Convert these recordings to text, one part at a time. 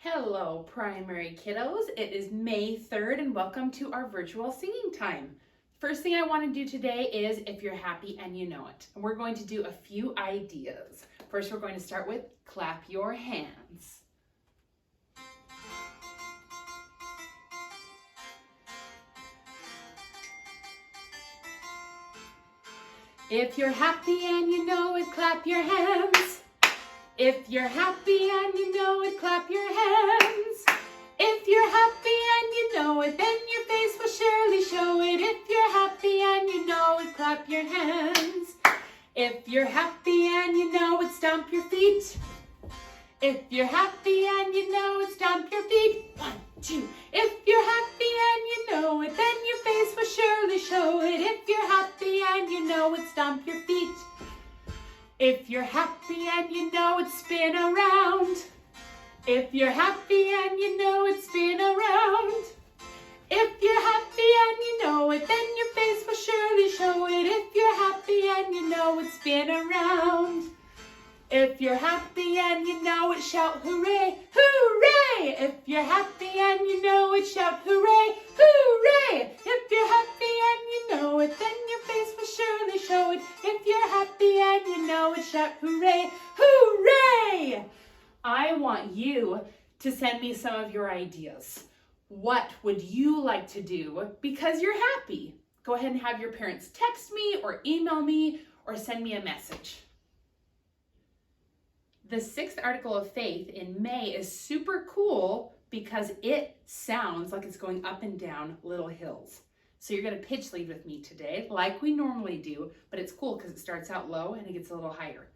Hello, primary kiddos. It is May 3rd and welcome to our virtual singing time. First thing I want to do today is if you're happy and you know it. And we're going to do a few ideas. First, we're going to start with clap your hands. If you're happy and you know it, clap your hands. If you're happy and you know it, clap your hands. If you're happy and you know it, then your face will surely show it. If you're happy and you know it, clap your hands. If you're happy and you know it, stomp your feet. If you're happy and you know it, stomp your feet. 1, 2. If you're happy and you know it, then your face will surely show it. If you're happy and you know it, stomp your feet. If you're happy and you know it, spin around. If you're happy and you know it, spin around. If you're happy and you know it, then your face will surely show it. If you're happy and you know it, spin around. If you're happy and you know it, shout hooray, hooray! If you're happy and you know it, shout hooray, hooray! If you're happy and you know it, then your face will surely show it. If you're happy and you know it, shout hooray, hooray! I want you to send me some of your ideas. What would you like to do because you're happy? Go ahead and have your parents text me or email me or send me a message. The 6th article of faith in May is super cool because it sounds like it's going up and down little hills. So you're going to pitch lead with me today, like we normally do, but it's cool because it starts out low and it gets a little higher.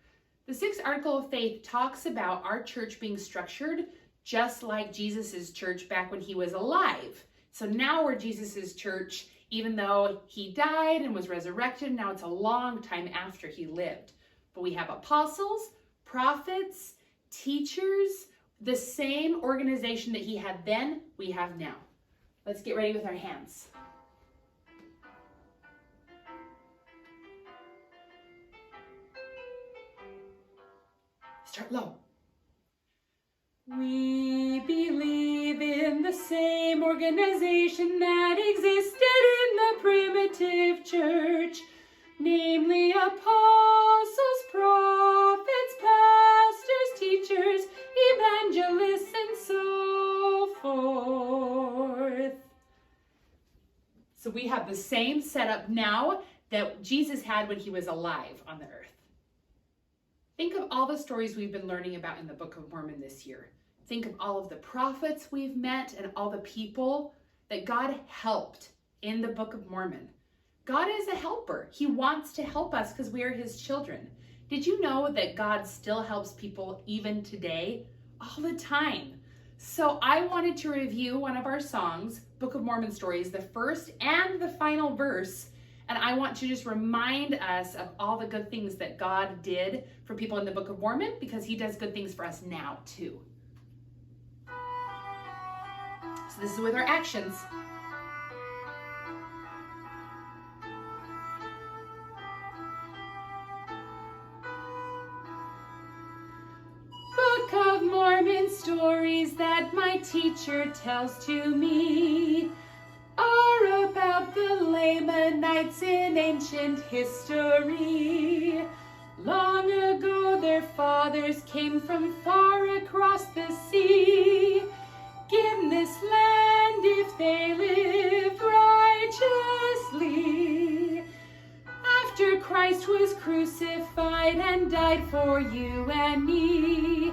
The 6th article of faith talks about our church being structured just like Jesus's church back when he was alive. So now we're Jesus's church, even though he died and was resurrected. Now it's a long time after he lived. But we have apostles, prophets, teachers, the same organization that he had then, we have now. Let's get ready with our hands. Start low. We believe in the same organization that existed in the primitive church, namely apostles, prophets, pastors, teachers, evangelists, and so forth. So we have the same setup now that Jesus had when he was alive on the earth. Think of all the stories we've been learning about in the Book of Mormon this year. Think of all of the prophets we've met and all the people that God helped in the Book of Mormon. God is a helper. He wants to help us because we are his children. Did you know that God still helps people even today? All the time. So I wanted to review one of our songs, Book of Mormon Stories, the first and the final verse. And I want to just remind us of all the good things that God did for people in the Book of Mormon because he does good things for us now too. So this is with our actions. Book of Mormon stories that my teacher tells to me are about the Lamanites in ancient history. Long ago their fathers came from far across the sea. Give this land if they lived righteously. After Christ was crucified and died for you and me,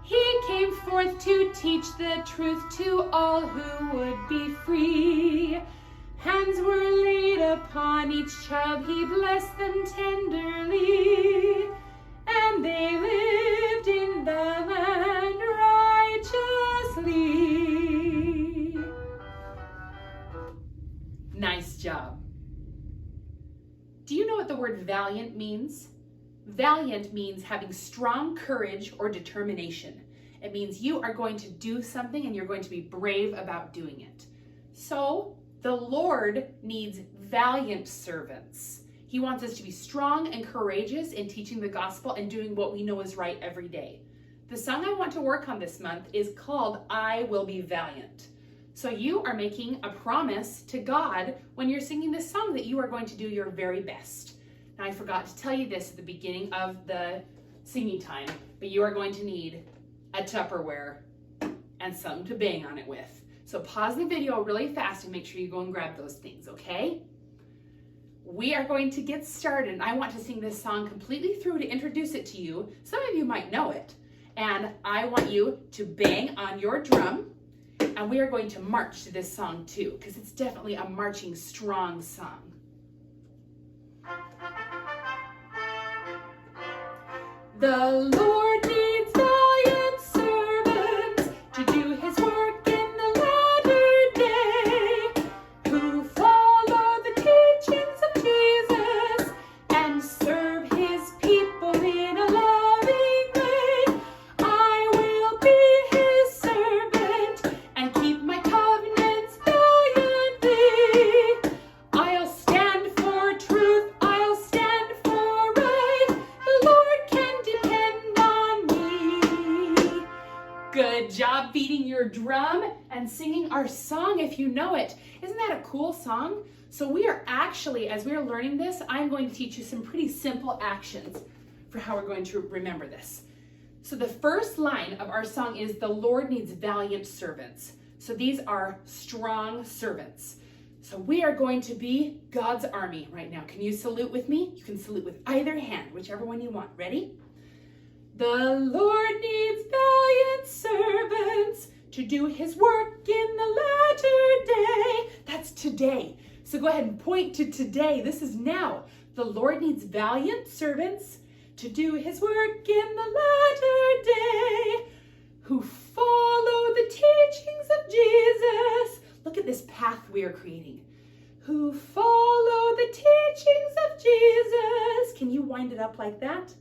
he came forth to teach the truth to all who would be free. Hands were laid upon each child, he blessed them tenderly, and they lived in the land righteously. Nice job. Do you know what the word valiant means? Valiant means having strong courage or determination. It means you are going to do something and you're going to be brave about doing it. So the Lord needs valiant servants. He wants us to be strong and courageous in teaching the gospel and doing what we know is right every day. The song I want to work on this month is called I Will Be Valiant. So you are making a promise to God when you're singing this song that you are going to do your very best. Now, I forgot to tell you this at the beginning of the singing time, but you are going to need a Tupperware and something to bang on it with. So pause the video really fast and make sure you go and grab those things, okay? We are going to get started. I want to sing this song completely through to introduce it to you. Some of you might know it. And I want you to bang on your drum, and we are going to march to this song too, because it's definitely a marching, strong song. The Lord needs valiant servants to do his work in the latter day, who follow the teachings of Jesus and serve his people in a loving way. I will be his servant and keep my covenants valiantly. I'll stand for truth, I'll stand for right. The Lord can depend on me. Good job beating your drum and singing our song if you know it. Isn't that a cool song? So we are actually, as we are learning this, I'm going to teach you some pretty simple actions for how we're going to remember this. So the first line of our song is, the Lord needs valiant servants. So these are strong servants. So we are going to be God's army right now. Can you salute with me? You can salute with either hand, whichever one you want. Ready? The Lord needs valiant servants to do his work in the latter day. That's today. So go ahead and point to today. This is now. The Lord needs valiant servants to do his work in the latter day, who follow the teachings of Jesus. Look at this path we are creating. Who follow the teachings of Jesus. Can you wind it up like that?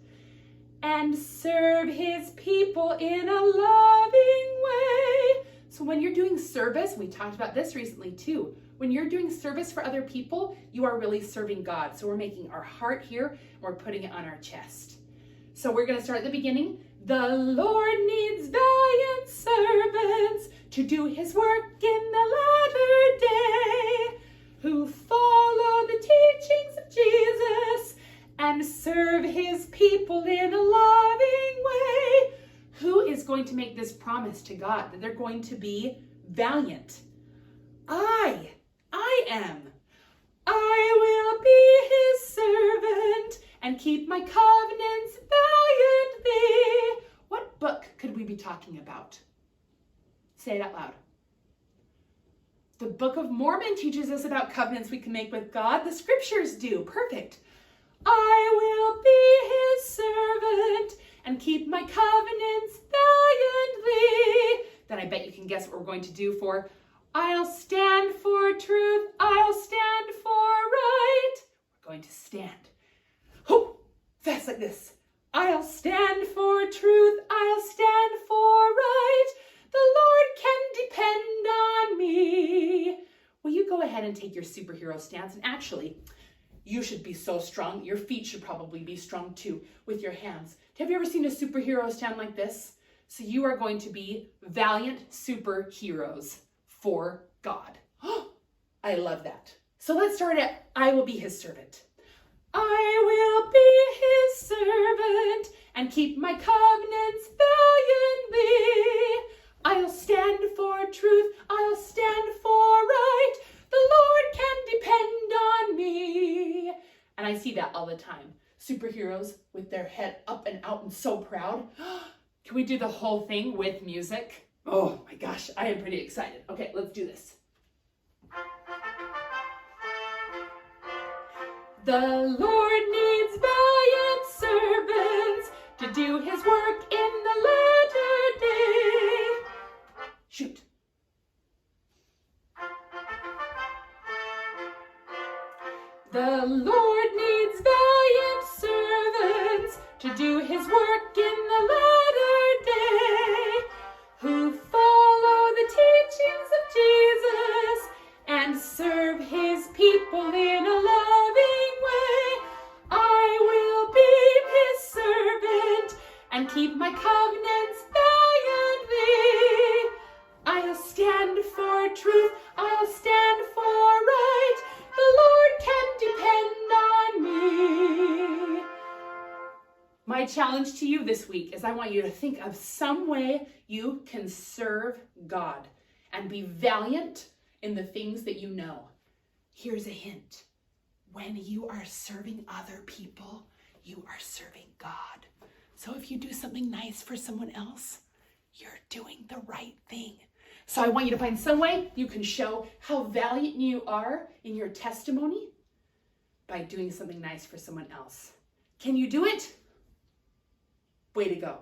And serve his people in a loving way. So when you're doing service, we talked about this recently too. When you're doing service for other people, you are really serving God. So we're making our heart here, and we're putting it on our chest. So we're going to start at the beginning. The Lord needs valiant servants to do his work in the latter day, who follow the teachings of Jesus and serve his people in a loving way. Who is going to make this promise to God that they're going to be valiant? I am. I will be his servant and keep my covenants valiantly. What book could we be talking about? Say it out loud. The Book of Mormon teaches us about covenants we can make with God. The scriptures do. Perfect. I will be his servant and keep my covenants valiantly. Then I bet you can guess what we're going to do for I'll stand for truth, I'll stand for right. We're going to stand. Oh, fast like this. I'll stand for truth, I'll stand for right. The Lord can depend on me. Will you go ahead and take your superhero stance? And actually, you should be so strong. Your feet should probably be strong too with your hands. Have you ever seen a superhero stand like this? So you are going to be valiant superheroes for God. I love that. So let's start at I will be his servant. I will be his servant and keep my covenants valiantly. I'll stand for truth, I'll stand for right. The Lord can depend on me. And I see that all the time. Superheroes with their head up and out and so proud. Can we do the whole thing with music? Oh my gosh, I am pretty excited. Okay, let's do this. The Lord needs valiant servants to do his work in the latter day. Shoot. The Lord needs valiant servants to do his work in the latter day, who follow the teachings of Jesus and serve his people in a loving way. I will be his servant and keep my covenants truth. I'll stand for right. The Lord can depend on me. My challenge to you this week is I want you to think of some way you can serve God and be valiant in the things that you know. Here's a hint. When you are serving other people, you are serving God. So if you do something nice for someone else, you're doing the right thing. So I want you to find some way you can show how valiant you are in your testimony by doing something nice for someone else. Can you do it? Way to go.